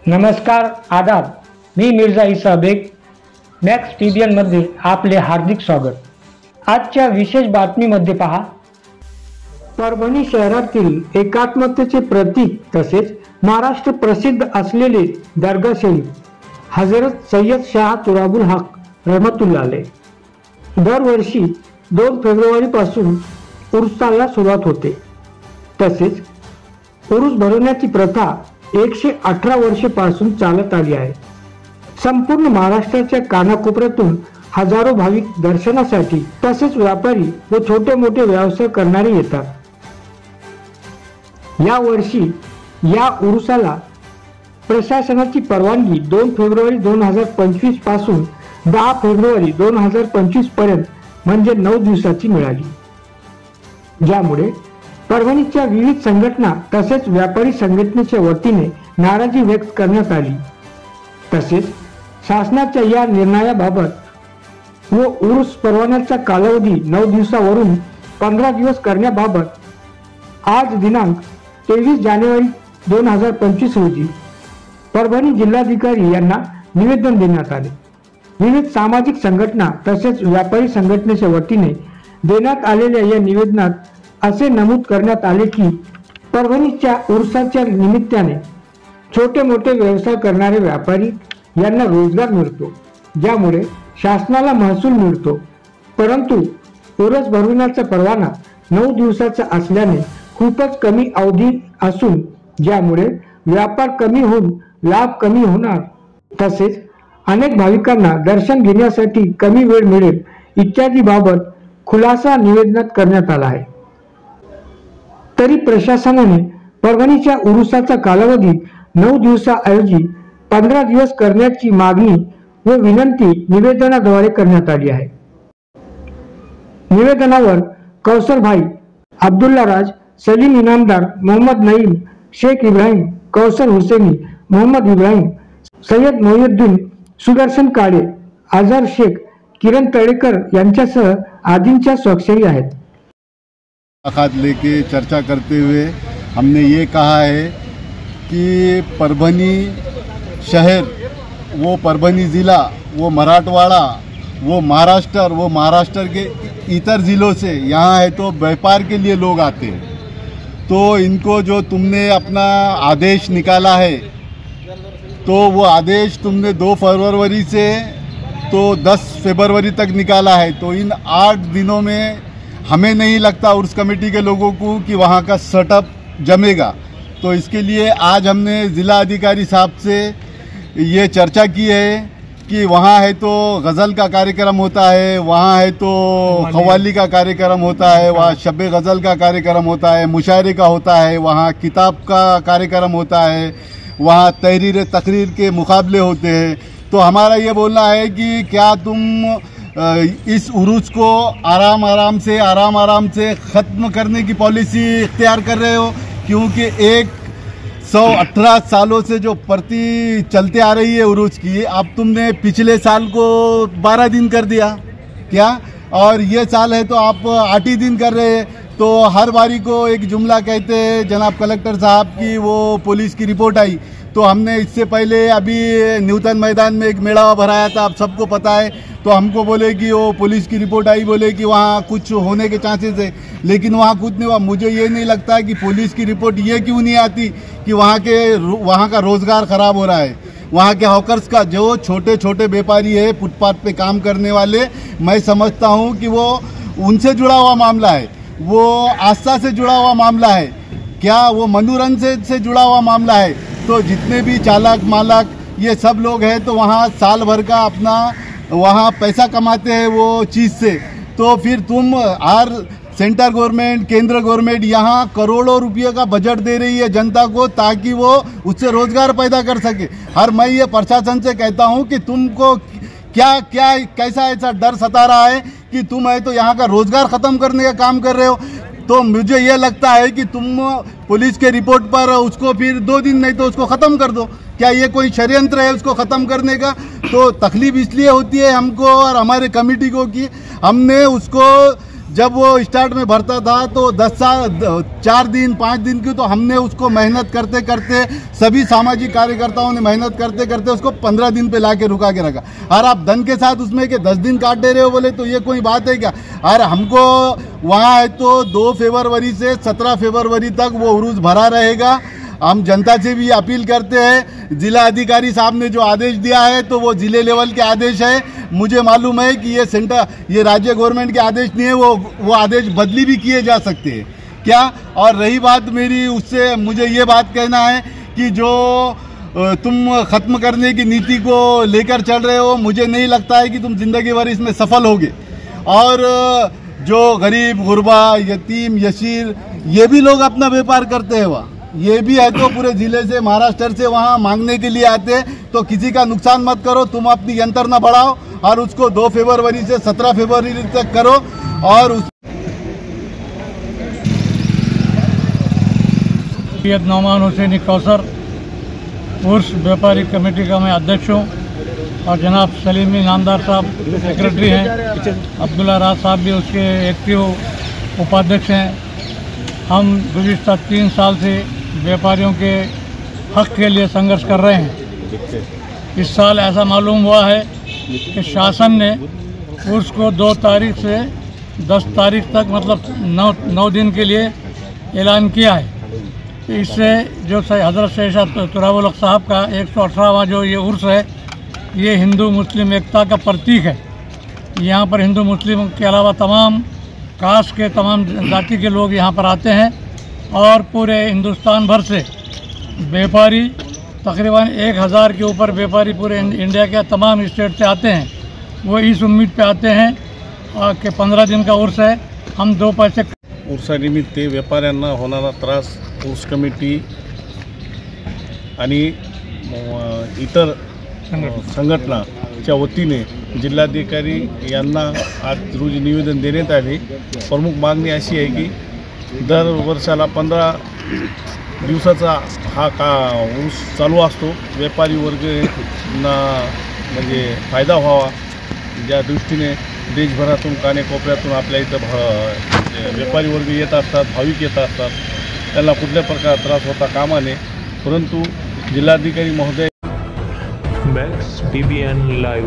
नमस्कार, आदाब. मी मिर्झा ईसा bag. Max टीबीएनमध्ये आपले हार्दिक स्वागत. आजच्या विशेष बातमीमध्ये पहा. परभणी शहरातील एकात्मतेचे प्रतीक तसेच महाराष्ट्र प्रसिद्ध असलेले दर्गा शरीफ हजरत सय्यद शाह तुराबुल हक रहमतुल्लाह अलैह दरवर्षी 2 फेब्रुवारीपासून उरुसाला सुरुवात होते. तसेच उरूस भरवण्याची प्रथा 118 वर्षापासून चालत आली आहे. संपूर्ण महाराष्ट्राच्या कानाकोपऱ्यातून हजारो भाविक दर्शनासाठी तसेच व्यापारी व छोटे मोठे व्यवसाय करणारे येतात. या वर्षी या उरुसाला प्रशासनाची परवानगी 2 फेब्रुवारी 2025 पासून 10 फेब्रुवारी 2025 पर्यंत म्हणजे 9 दिवसाची मिळाली. ज्यामुळे परभणीच्या विविध संघटना तसेच व्यापारी संघटनेच्या वतीने नाराजी व्यक्त करण्यात आली. तसेच शासनाच्या या निर्णयाबाबत व उरूस परवान्याचा कालावधी 9 दिवसावरून 15 दिवस करण्याबाबत आज दिनांक 23 जानेवारी 2025 रोजी परभणी जिल्हाधिकारी यांना निवेदन देण्यात आले. विविध सामाजिक संघटना तसेच व्यापारी संघटनेच्या वतीने देण्यात आलेल्या या निवेदनात असे नमूद करण्यात आले की परभणीच्या उरुसाच्या निमित्ताने छोटे मोठे व्यवसाय करणारे व्यापारी यांना रोजगार मिळतो, ज्यामुळे शासनाला महसूल मिळतो. परंतु उरूस भरवण्याचा परवाना 9 दिवसाचा असल्याने खूपच कमी अवधी असून ज्यामुळे व्यापार कमी होऊन लाभ कमी होणार तसेच अनेक भाविकांना दर्शन घेण्यासाठी कमी वेळ मिळेल इत्यादी बाबत खुलासा निवेदनात करण्यात आला आहे. तरी प्रशासनाने परभणीच्या उरुसाचा कालावधी 9 दिवसाऐवजी 15 दिवस करण्याची मागणी व विनंती निवेदनाद्वारे करण्यात आली आहे. निवेदनावर कौसरभाई, अब्दुल्ला राज, सलीम इनामदार, मोहम्मद नईम, शेख इब्राहिम, कौसर हुसेनी, मोहम्मद इब्राहिम, सय्यद मोहिउद्दीन, सुदर्शन काळे, अजहर शेख, किरण तळेकर यांच्यासह आदींच्या स्वाक्षरी आहेत. मुलाकात लेके चर्चा करते हुए हमने ये कहा है कि परभनी शहर, वो परभनी ज़िला, वो मराठवाड़ा, वो महाराष्ट्र के इतर ज़िलों से यहाँ है तो व्यापार के लिए लोग आते हैं. तो इनको जो तुमने अपना आदेश निकाला है तो वो आदेश तुमने 2 फरवरी से तो 10 फरवरी तक निकाला है. तो इन 8 दिनों में हमें नहीं लगता उर्स कमेटी के लोगों को कि वहाँ का सेटअप जमेगा. तो इसके लिए आज हमने ज़िला अधिकारी साहब से ये चर्चा की है कि वहाँ है तो गज़ल का कार्यक्रम होता है, वहाँ है तो क़व्वाली का कार्यक्रम होता है, वहाँ शब गज़ल का कार्यक्रम होता है, मुशायरे का होता है, वहाँ किताब का कार्यक्रम होता है, वहाँ तहरीर तकरीर के मुकाबले होते हैं. तो हमारा ये बोलना है कि क्या तुम इस उरूस को आराम आराम से ख़त्म करने की पॉलिसी इख्तियार कर रहे हो, क्योंकि 118 सालों से जो प्रति चलते आ रही है उरूस की, अब तुमने पिछले साल को 12 दिन कर दिया क्या, और ये साल है तो आप 8 ही दिन कर रहे हैं. तो हर बारी को एक जुमला कहते हैं जनाब कलेक्टर साहब की वो पुलिस की रिपोर्ट आई. तो हमने इससे पहले अभी न्यूटन मैदान में एक मेला भराया था, आप सबको पता है. तो हमको बोले कि वो पुलिस की रिपोर्ट आई, बोले कि वहाँ कुछ होने के चांसेस है, लेकिन वहाँ कुछ नहीं हुआ. मुझे ये नहीं लगता कि पुलिस की रिपोर्ट ये क्यों नहीं आती कि वहाँ का रोज़गार ख़राब हो रहा है. वहाँ के हॉकर्स का जो छोटे छोटे व्यापारी है, फुटपाथ पे काम करने वाले, मैं समझता हूँ कि वो उनसे जुड़ा हुआ मामला है, वो आस्था से जुड़ा हुआ मामला है, क्या वो मनोरंजन से जुड़ा हुआ मामला है. तो जितने भी चालक मालक ये सब लोग हैं तो वहाँ साल भर का अपना वहाँ पैसा कमाते हैं वो चीज़ से. तो फिर तुम हर सेंटर गवर्नमेंट, केंद्र गवर्नमेंट यहाँ करोड़ों रुपये का बजट दे रही है जनता को ताकि वो उससे रोज़गार पैदा कर सके. मैं ये प्रशासन से कहता हूँ कि तुमको क्या कैसा ऐसा डर सता रहा है कि तुम है तो यहाँ का रोज़गार ख़त्म करने का काम कर रहे हो. तो मुझे ये लगता है कि तुम पुलिस के रिपोर्ट पर उसको फिर 2 दिन नहीं तो उसको ख़त्म कर दो. क्या ये कोई षड्यंत्र है उसको ख़त्म करने का? तो तकलीफ इसलिए होती है हमको और हमारे कमेटी को कि हमने उसको जब वो स्टार्ट में भरता था तो 4 दिन 5 दिन की, तो हमने उसको मेहनत करते करते, सभी सामाजिक कार्यकर्ताओं ने मेहनत करते करते उसको 15 दिन पे लाके रुका के रखा। और आप धन के साथ उसमें के 10 दिन काट दे रहे हो बोले तो ये कोई बात है क्या? और हमको वहाँ है तो 2 फरवरी से 17 फरवरी तक वो उर्स भरा रहेगा। हम जनता से भी अपील करते हैं, जिला अधिकारी साहब ने जो आदेश दिया है तो वो जिले लेवल के आदेश है। मुझे मालूम है कि ये राज्य गवर्नमेंट के आदेश नहीं है, वो आदेश बदली भी किए जा सकते हैं क्या? और रही बात मेरी, उससे मुझे ये बात कहना है कि जो तुम ख़त्म करने की नीति को लेकर चल रहे हो, मुझे नहीं लगता है कि तुम जिंदगी भर इसमें सफल होगे। और जो गरीब, गुरबा, यतीम, यसीर, ये भी लोग अपना व्यापार करते हैं वहाँ, ये भी है तो पूरे जिले से, महाराष्ट्र से वहाँ मांगने के लिए आते। तो किसी का नुकसान मत करो, तुम अपनी यंत्रणा बढ़ाओ और उसको 2 फरवरी से 17 फरवरी तक करो। और नौमान हुसैन कौसर उर्स व्यापारी कमेटी का मैं अध्यक्ष हूँ और जनाब सलीमी नामदार साहब सेक्रेटरी हैं, अब्दुल्ला राज साहब भी उसके एक्टिव उपाध्यक्ष हैं। हम गुज़िश्ता 3 साल से व्यापारियों के हक के लिए संघर्ष कर रहे हैं। इस साल ऐसा मालूम हुआ है कि शासन ने उर्स को 2 तारीख से 10 तारीख तक, मतलब 9 दिन के लिए ऐलान किया है। इससे जो हज़रत शहशाह तुराबुल हक साहब का 118वां जो ये उर्स है, ये हिंदू मुस्लिम एकता का प्रतीक है। यहाँ पर हिंदू मुस्लिम के अलावा तमाम कास्ट के, तमाम जाति के लोग यहाँ पर आते हैं और पूरे हिंदुस्तान भर से व्यापारी, तकरीबन 1000 के ऊपर व्यापारी पूरे इंडिया के तमाम स्टेट से आते हैं। वो इस उम्मीद पे आते हैं कि 15 दिन का उर्स है, हम 2 पैसे। उर्सानिमित्त व्यापाऱ्यांना होणारा त्रास उर्स कमिटी आणि इतर संघटनाच्या वतीने जिल्हाधिकारी यांना आज रोजी निवेदन देण्यात आले। प्रमुख मागणी अशी आहे की दर वर्षाला 15 दिवसाचा हा उर्स चालू असतो। व्यापारी वर्गांना म्हणजे फायदा व्हावा, ज्या दृष्टीने देशभरातून कानेकोपऱ्यातून आपल्या इथं व्यापारी वर्ग येत असतात, भाविक येत असतात, त्यांना कुठल्या प्रकारचा त्रास होता कामा नये। परंतु जिल्हाधिकारी महोदय मैक्स BBN लाइव।